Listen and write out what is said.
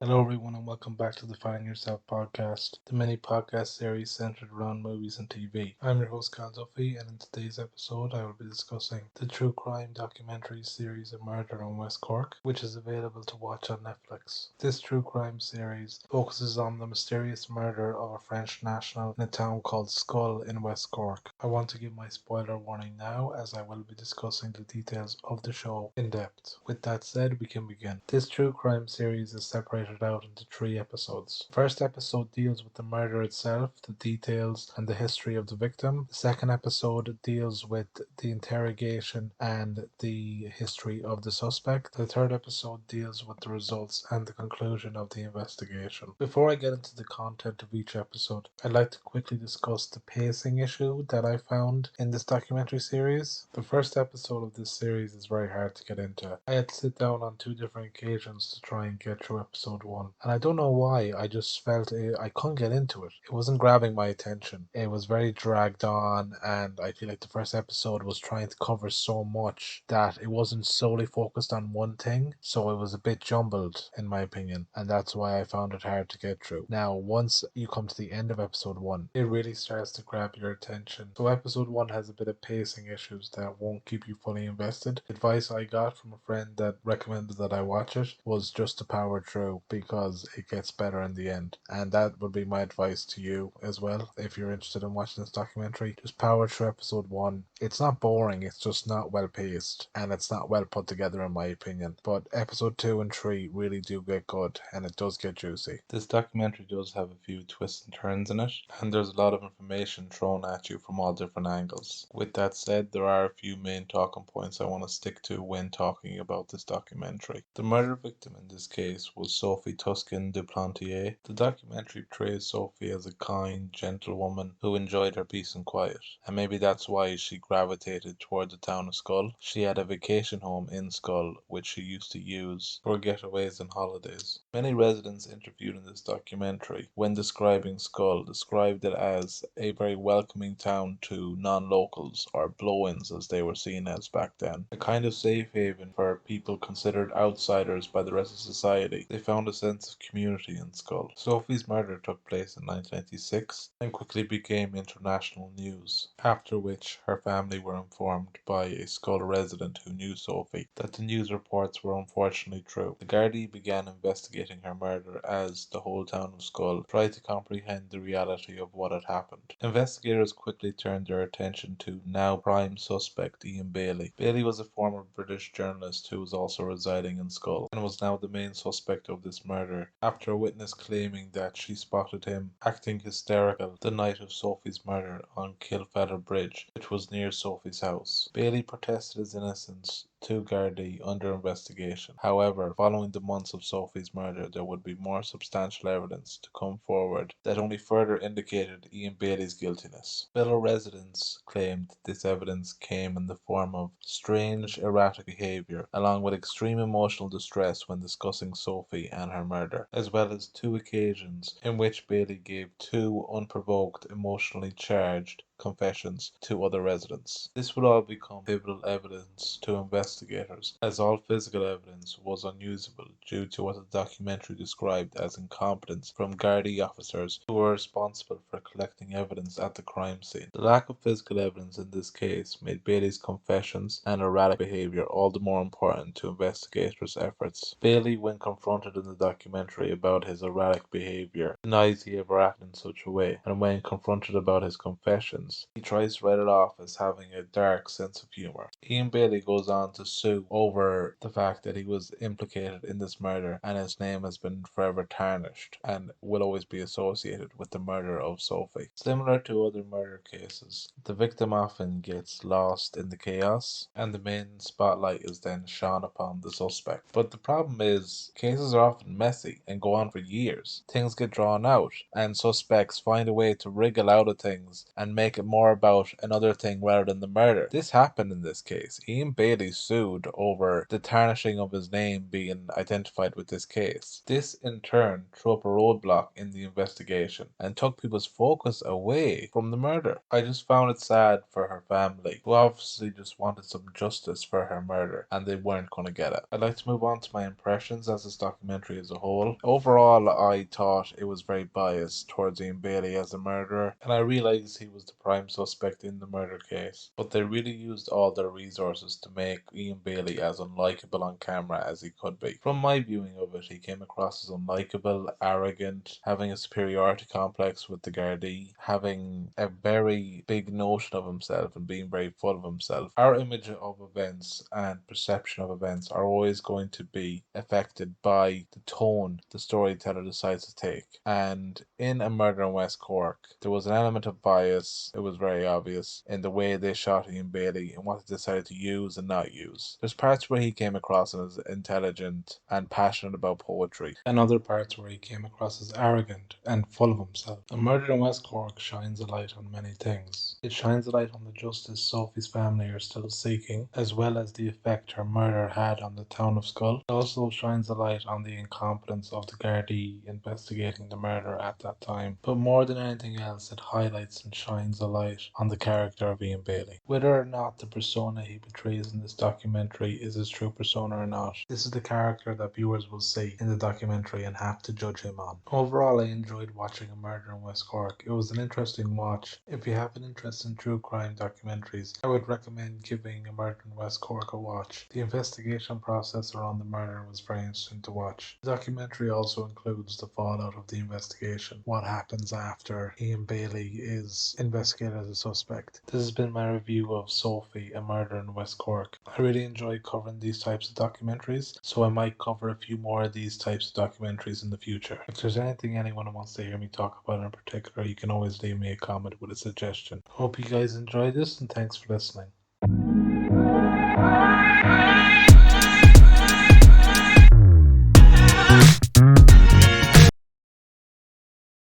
Hello, everyone, and welcome back to the Finding Yourself podcast, the mini podcast series centered around movies and TV. I'm your host, Sophie, and in today's episode, I will be discussing the true crime documentary series A Murder in West Cork, which is available to watch on Netflix. This true crime series focuses on the mysterious murder of a French national in a town called Skull in West Cork. I want to give my spoiler warning now, as I will be discussing the details of the show in depth. With that said, we can begin. This true crime series is separated out into 3 episodes. The first episode deals with the murder itself, the details, and the history of the victim. The second episode deals with the interrogation and the history of the suspect. The third episode deals with the results and the conclusion of the investigation. Before I get into the content of each episode, I'd like to quickly discuss the pacing issue that I found in this documentary series. The first episode of this series is very hard to get into. I had to sit down on 2 different occasions to try and get through episode 1. And I don't know why, I just felt I couldn't get into it. It wasn't grabbing my attention. It was very dragged on, and I feel like the first episode was trying to cover so much that it wasn't solely focused on one thing, so it was a bit jumbled, in my opinion, and that's why I found it hard to get through. Now, once you come to the end of episode 1, it really starts to grab your attention. So episode 1 has a bit of pacing issues that won't keep you fully invested. Advice I got from a friend that recommended that I watch it was just to power through, because it gets better in the end. And that would be my advice to you as well. If you're interested in watching this documentary, just power through episode 1. It's not boring, it's just not well paced, and it's not well put together in my opinion. But episode 2 and 3 really do get good, and it does get juicy. This documentary does have a few twists and turns in it, and there's a lot of information thrown at you from all different angles. With that said, there are a few main talking points I want to stick to when talking about this documentary. The murder victim in this case was Sophie Tuscan du Plantier. The documentary portrays Sophie as a kind, gentle woman who enjoyed her peace and quiet, and maybe that's why she gravitated toward the town of Skull. She had a vacation home in Skull, which she used to use for getaways and holidays. Many residents interviewed in this documentary, when describing Skull, described it as a very welcoming town to non-locals, or blow-ins as they were seen as back then. A kind of safe haven for people considered outsiders by the rest of society. They found a sense of community in Skull. Sophie's murder took place in 1996 and quickly became international news, after which her family were informed by a Skull resident who knew Sophie that the news reports were unfortunately true. The Gardaí began investigating her murder as the whole town of Skull tried to comprehend the reality of what had happened. Investigators quickly turned their attention to now prime suspect Ian Bailey. Bailey was a former British journalist who was also residing in Skull and was now the main suspect of this murder, after a witness claiming that she spotted him acting hysterical the night of Sophie's murder on Kilfeather Bridge, which was near Sophie's house. Bailey protested his innocence to Gardaí under investigation. However, following the months of Sophie's murder, there would be more substantial evidence to come forward that only further indicated Ian Bailey's guiltiness. Fellow residents claimed this evidence came in the form of strange, erratic behavior, along with extreme emotional distress when discussing Sophie and her murder, as well as 2 occasions in which Bailey gave 2 unprovoked, emotionally charged confessions to other residents. This would all become pivotal evidence to investigators, as all physical evidence was unusable due to what the documentary described as incompetence from Gardaí officers who were responsible for collecting evidence at the crime scene. The lack of physical evidence in this case made Bailey's confessions and erratic behavior all the more important to investigators' efforts. Bailey, when confronted in the documentary about his erratic behavior, denies he ever acted in such a way, and when confronted about his confessions, he tries to write it off as having a dark sense of humor. Ian Bailey goes on to sue over the fact that he was implicated in this murder, and his name has been forever tarnished and will always be associated with the murder of Sophie. Similar to other murder cases, the victim often gets lost in the chaos, and the main spotlight is then shone upon the suspect. But the problem is, cases are often messy and go on for years. Things get drawn out, and suspects find a way to wriggle out of things and make it more about another thing rather than the murder. This happened in this case. Ian Bailey sued over the tarnishing of his name being identified with this case. This in turn threw up a roadblock in the investigation and took people's focus away from the murder. I just found it sad for her family, who obviously just wanted some justice for her murder, and they weren't going to get it. I'd like to move on to my impressions as this documentary as a whole. Overall, I thought it was very biased towards Ian Bailey as a murderer, and I realised he was the prime suspect in the murder case. But they really used all their resources to make Ian Bailey as unlikable on camera as he could be. From my viewing of it, he came across as unlikable, arrogant, having a superiority complex with the Gardaí, having a very big notion of himself and being very full of himself. Our image of events and perception of events are always going to be affected by the tone the storyteller decides to take. And in A Murder in West Cork, there was an element of bias. It was very obvious in the way they shot Ian Bailey and what they decided to use and not use. There's parts where he came across as intelligent and passionate about poetry, and other parts where he came across as arrogant and full of himself. A Murder in West Cork shines a light on many things. It shines a light on the justice Sophie's family are still seeking, as well as the effect her murder had on the town of Skull. It also shines a light on the incompetence of the Gardaí investigating the murder at that time. But more than anything else, it highlights and shines a light on the character of Ian Bailey. Whether or not the persona he portrays in this documentary is his true persona or not, this is the character that viewers will see in the documentary and have to judge him on. Overall, I enjoyed watching A Murder in West Cork. It was an interesting watch. If you have an interest in true crime documentaries, I would recommend giving A Murder in West Cork a watch. The investigation process around the murder was very interesting to watch. The documentary also includes the fallout of the investigation, what happens after Ian Bailey is investigated as a suspect. This has been my review of Sophie, A Murder in West Cork. I really enjoy covering these types of documentaries, so I might cover a few more of these types of documentaries in the future. If there's anything anyone wants to hear me talk about in particular, you can always leave me a comment with a suggestion. Hope you guys enjoyed this, and thanks for listening.